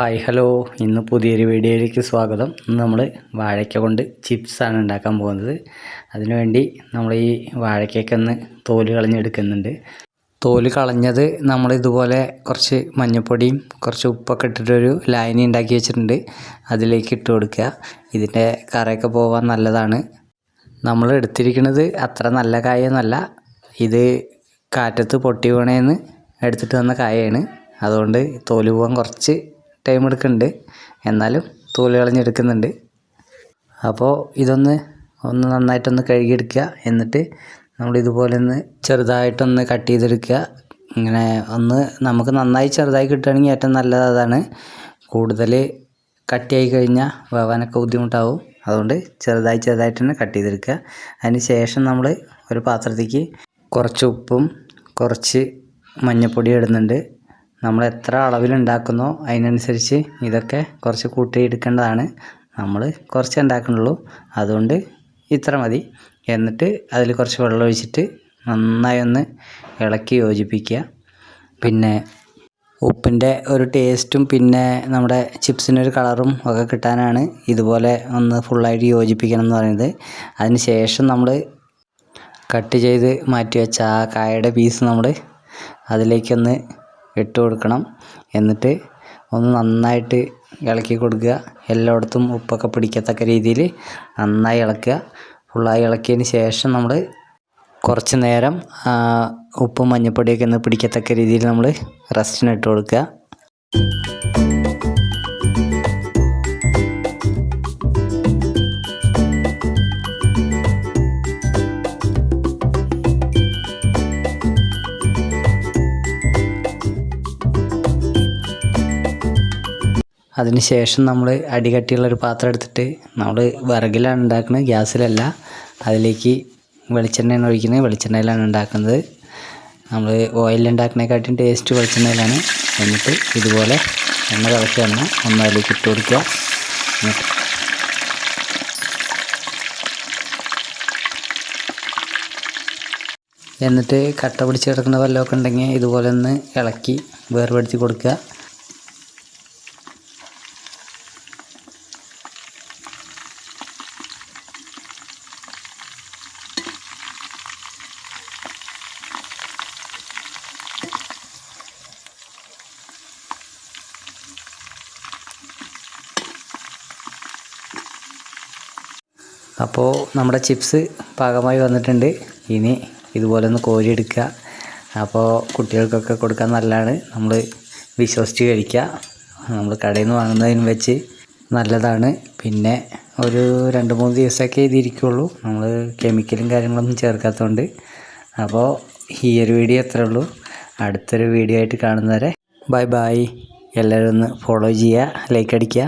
Hi hello, ഇന്ന് പുതിയൊരു വീഡിയോയിലേക്ക് സ്വാഗതം. ഇന്ന് നമ്മൾ വാഴയ്ക്ക കൊണ്ട് ചിപ്സാണ് ഉണ്ടാക്കാൻ പോകുന്നത്. അതിനുവേണ്ടി നമ്മൾ ഈ വാഴയ്ക്കൊക്കെ ഒന്ന് തോല് കളഞ്ഞെടുക്കുന്നുണ്ട്. തോല് കളഞ്ഞത് നമ്മൾ ഇതുപോലെ കുറച്ച് മഞ്ഞൾപ്പൊടിയും കുറച്ച് ഉപ്പൊക്കെ ഇട്ടിട്ടൊരു ലായനി ഉണ്ടാക്കി വെച്ചിട്ടുണ്ട്. അതിലേക്ക് ഇട്ട് കൊടുക്കുക. ഇതിൻ്റെ കറയൊക്കെ പോകാൻ നല്ലതാണ്. നമ്മൾ എടുത്തിരിക്കുന്നത് അത്ര നല്ല കായൊന്നുമല്ല, ഇത് കാറ്റത്ത് പൊട്ടി വീണേന്ന് എടുത്തിട്ട് വന്ന കായയാണ്. അതുകൊണ്ട് തോല് പോകാൻ കുറച്ച് ടൈം എടുക്കുന്നുണ്ട്, എന്നാലും തോല് കളഞ്ഞെടുക്കുന്നുണ്ട്. അപ്പോൾ ഇതൊന്ന് നന്നായിട്ടൊന്ന് കഴുകിയെടുക്കുക. എന്നിട്ട് നമ്മളിതുപോലെ ഒന്ന് ചെറുതായിട്ടൊന്ന് കട്ട് ചെയ്തെടുക്കുക. ഇങ്ങനെ നമുക്ക് നന്നായി ചെറുതായി കിട്ടുകയാണെങ്കിൽ ഏറ്റവും നല്ലത് അതാണ്. കൂടുതൽ കട്ടിയായി കഴിഞ്ഞാൽ വേവാനൊക്കെ ബുദ്ധിമുട്ടാവും. അതുകൊണ്ട് ചെറുതായിട്ട് തന്നെ കട്ട് ചെയ്തെടുക്കുക. അതിന് ശേഷം നമ്മൾ ഒരു പാത്രത്തേക്ക് കുറച്ച് ഉപ്പും കുറച്ച് മഞ്ഞൾപ്പൊടിയും ഇടുന്നുണ്ട്. നമ്മൾ എത്ര അളവിലുണ്ടാക്കുന്നോ അതിനനുസരിച്ച് ഇതൊക്കെ കുറച്ച് കൂട്ടിയെടുക്കേണ്ടതാണ്. നമ്മൾ കുറച്ച് ഉണ്ടാക്കണുള്ളൂ, അതുകൊണ്ട് ഇത്ര മതി. എന്നിട്ട് അതിൽ കുറച്ച് വെള്ളം ഒഴിച്ചിട്ട് നന്നായി ഒന്ന് ഇളക്കി യോജിപ്പിക്കുക. പിന്നെ ഉപ്പിൻ്റെ ഒരു ടേസ്റ്റും പിന്നെ നമ്മുടെ ചിപ്സിനൊരു കളറും ഒക്കെ കിട്ടാനാണ് ഇതുപോലെ ഒന്ന് ഫുള്ളായിട്ട് യോജിപ്പിക്കണം എന്ന് പറയുന്നത്. അതിന് ശേഷം നമ്മൾ കട്ട് ചെയ്ത് മാറ്റി വെച്ച ആ കായയുടെ പീസ് നമ്മൾ അതിലേക്കൊന്ന് ഇട്ട് കൊടുക്കണം. എന്നിട്ട് ഒന്ന് നന്നായിട്ട് ഇളക്കി കൊടുക്കുക. എല്ലായിടത്തും ഉപ്പൊക്കെ പിടിക്കത്തക്ക രീതിയിൽ നന്നായി ഇളക്കുക. ഫുള്ളായി ഇളക്കിയതിന് ശേഷം നമ്മൾ കുറച്ച് നേരം ഉപ്പും മഞ്ഞൾപ്പൊടിയൊക്കെ ഒന്ന് പിടിക്കത്തക്ക രീതിയിൽ നമ്മൾ റെസ്റ്റിന് ഇട്ട് കൊടുക്കുക. അതിന് ശേഷം നമ്മൾ അടികട്ടിയുള്ളൊരു പാത്രം എടുത്തിട്ട് നമ്മൾ വിറകിലാണ് ഉണ്ടാക്കുന്നത്, ഗ്യാസിലല്ല. അതിലേക്ക് വെളിച്ചെണ്ണയാണ് ഒഴിക്കുന്നത്. വെളിച്ചെണ്ണയിലാണ് ഉണ്ടാക്കുന്നത്. നമ്മൾ ഓയിലിൽ ഉണ്ടാക്കുന്നതിനെക്കാട്ടും ടേസ്റ്റ് വെളിച്ചെണ്ണയിലാണ്. എന്നിട്ട് ഇതുപോലെ എണ്ണ തിളച്ച് എണ്ണ ഒന്ന് അതിലേക്ക് ഇട്ട് കൊടുക്കുക. എന്നിട്ട് കട്ട പിടിച്ച് കിടക്കുന്ന വല്ലതൊക്കെ ഉണ്ടെങ്കിൽ ഇതുപോലെ ഒന്ന് ഇളക്കി വേർപെടുത്തി കൊടുക്കുക. അപ്പോൾ നമ്മുടെ ചിപ്സ് പാകമായി വന്നിട്ടുണ്ട്. ഇനി ഇതുപോലെ ഒന്ന് കോരിയെടുക്കുക. അപ്പോൾ കുട്ടികൾക്കൊക്കെ കൊടുക്കാൻ നല്ലതാണ്. നമ്മൾ വിശ്വസിച്ച് കഴിക്കുക. നമ്മൾ കടയിൽ നിന്ന് വാങ്ങുന്നതിന് വെച്ച് നല്ലതാണ്. പിന്നെ ഒരു 2-3 ദിവസമൊക്കെ ഇതിരിക്കുള്ളൂ, നമ്മൾ കെമിക്കലും കാര്യങ്ങളൊന്നും ചേർക്കാത്തതുകൊണ്ട്. അപ്പോൾ ഈ ഒരു വീഡിയോ അത്രേ ഉള്ളൂ. അടുത്തൊരു വീഡിയോ ആയിട്ട് കാണുന്നവരെ ബൈ ബൈ. എല്ലാവരും ഒന്ന് ഫോളോ ചെയ്യുക, ലൈക്ക് അടിക്കുക.